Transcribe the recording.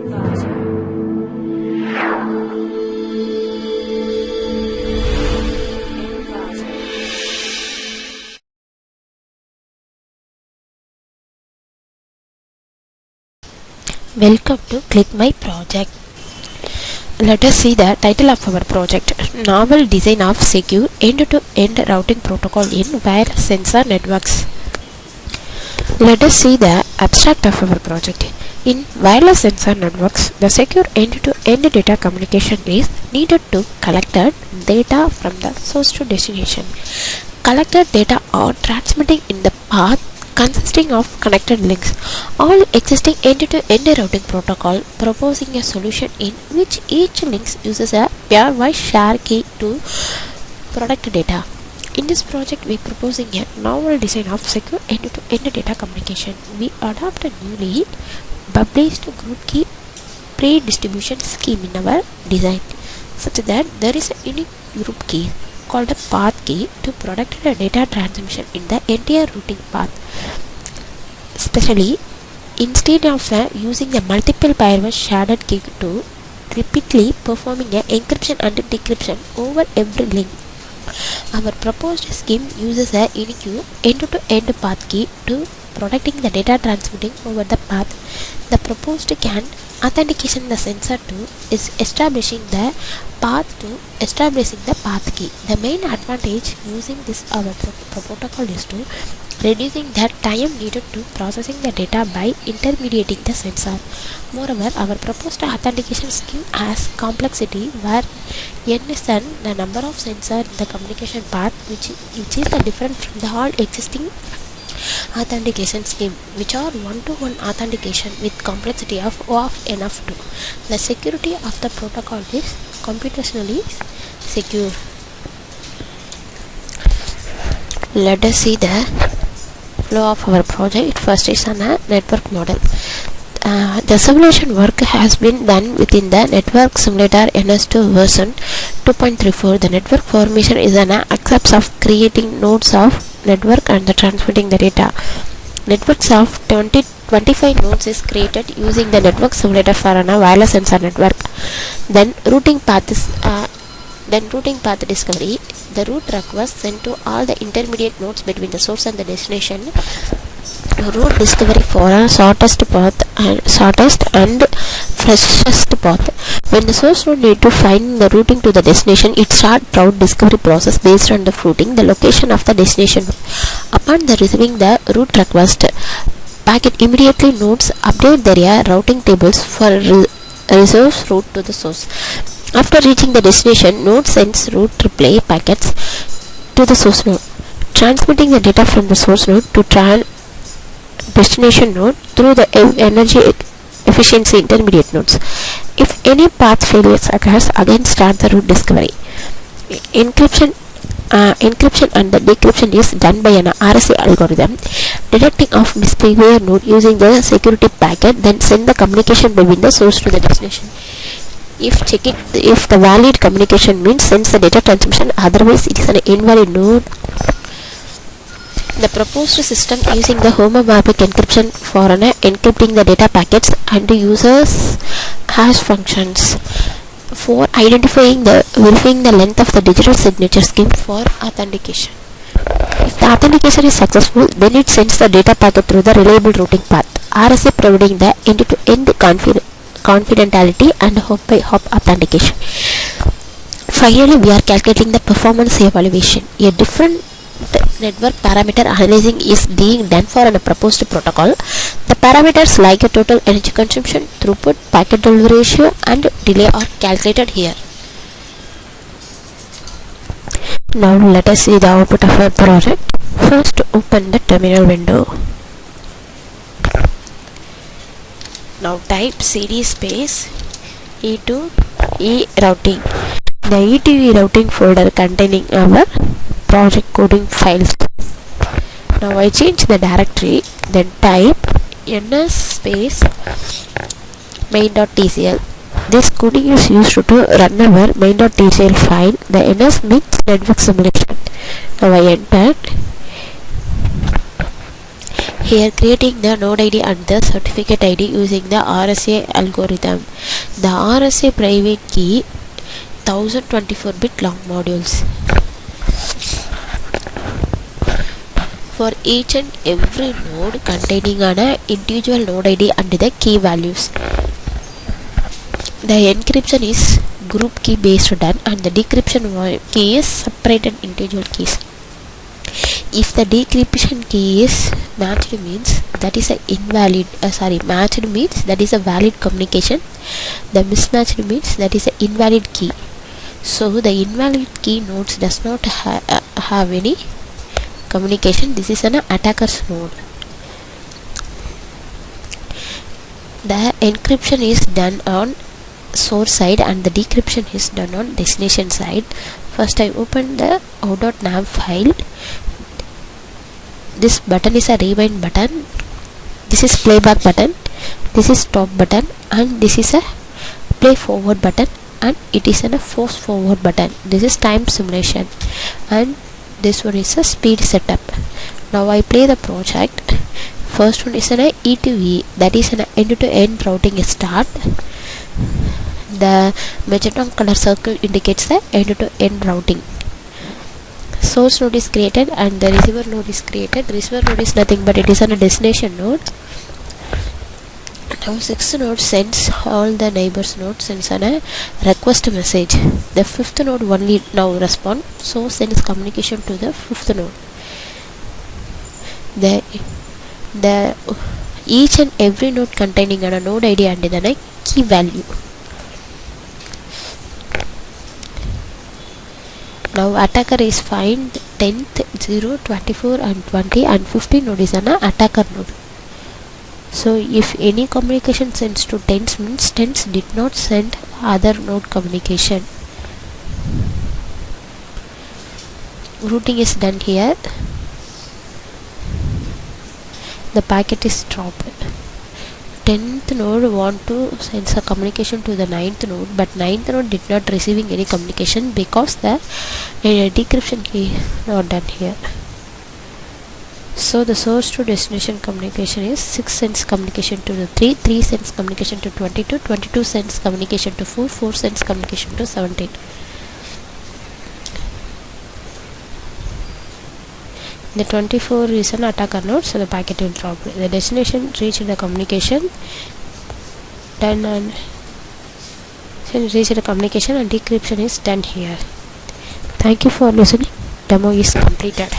Welcome to Click My Project. Let us see the title of our project. Novel design of secure end-to-end routing protocol in wireless sensor networks. Let us see the abstract of our project. In wireless sensor networks, the secure end-to-end data communication is needed to collect data from the source to destination. Collected data are transmitting in the path consisting of connected links. All existing end-to-end routing protocol proposing a solution in which each link uses a pairwise share key to protect data. In this project, we are proposing a novel design of secure end-to-end data communication. We adopt a newly published group key pre-distribution scheme in our design, such that there is a unique group key called a path key to protect the data transmission in the entire routing path. Especially, instead of using a multiple pairwise shared key to repeatedly performing an encryption and decryption over every link, our proposed scheme uses a unique end-to-end path key to protecting the data transmitting over the path. The proposed CAN authentication the sensor to is establishing the path to establishing the path key. The main advantage using this our protocol is to reducing the time needed to processing the data by intermediating the sensor. Moreover, our proposed authentication scheme has complexity where n is the number of sensors in the communication path, which is different from the all existing authentication scheme, which are one-to-one authentication with complexity of O of n of 2. The security of the protocol is computationally secure. Let us see the flow of our project. First is on a network model. The simulation work has been done within the network simulator NS2 version 2.34. The network formation is an accepts of creating nodes of network and transmitting the data. Networks of 25 nodes is created using the network simulator for a wireless sensor network. Then routing path discovery. The route request sent to all the intermediate nodes between the source and the destination. Route discovery for a shortest and freshest path. When the source node need to find the routing to the destination, it starts route discovery process based on the routing the location of the destination. Upon the receiving the route request packet, immediately nodes update their routing tables for resource route to the source. After reaching the destination, node sends route reply packets to the source node, transmitting the data from the source node to destination node through the energy efficiency intermediate nodes. If any path failures occurs, again start the route discovery. Encryption and the decryption is done by an RSA algorithm, detecting of misbehavior node using the security packet, then send the communication between the source to the destination. If the valid communication means sends the data transmission, otherwise it is an invalid node. The proposed system using the homomorphic encryption for encrypting the data packets and users hash functions for verifying the length of the digital signature scheme for authentication. If the authentication is successful, then it sends the data packet through the reliable routing path. RSA providing the end-to-end confidentiality and hop authentication. Finally, we are calculating the performance evaluation. A different network parameter analyzing is being done for a proposed protocol. The parameters like a total energy consumption, throughput, packet delivery ratio and delay are calculated here. Now let us see the output of our project. First, open the terminal window. Now type cd space e2e routing. The e2e routing folder containing our project coding files. Now I change the directory, then type ns space main.tcl. This coding is used to run our main.tcl file. The ns means network simulation. Now I entered Here creating the node ID and the certificate ID using the RSA algorithm. The RSA private key 1024-bit long modules. For each and every node containing an individual node ID and the key values. The encryption is group key based done and the decryption key is separated individual keys. If the decryption key is matched means that is a invalid matched means that is a valid communication. The mismatched means that is a invalid key. So the invalid key nodes does not have any communication. This is an attacker's node. The encryption is done on source side and the decryption is done on destination side. First I open the out.nav file. This button is a rewind button, this is playback button, this is stop button, and this is a play forward button, and it is a force forward button. This is time simulation, and this one is a speed setup. Now I play the project. First one is an E to E, that is an end to end routing start. The magenta color circle indicates the end to end routing. Source node is created and the receiver node is created. Receiver node is nothing but it is on a destination node. Now 6th node sends all the neighbors node sends a request message. The 5th node only now respond, so sends communication to the 5th node. The each and every node containing a node ID and then a key value. Now attacker is find 10th, 0, 24 and 20 and 50 node is an attacker node. So if any communication sends to tens means tens did not send other node communication. Routing is done here. The packet is dropped. 10th node want to send a communication to the 9th node, but 9th node did not receiving any communication because the decryption key not done here. So the source to destination communication is 6 sends communication to the 3, 3 sends communication to 22, 22 sends communication to 4, 4 sends communication to 17. The 24 is an attacker node, so the packet will drop. The destination reached the communication done and reached the communication and decryption is done here. Thank you for listening. Demo is completed.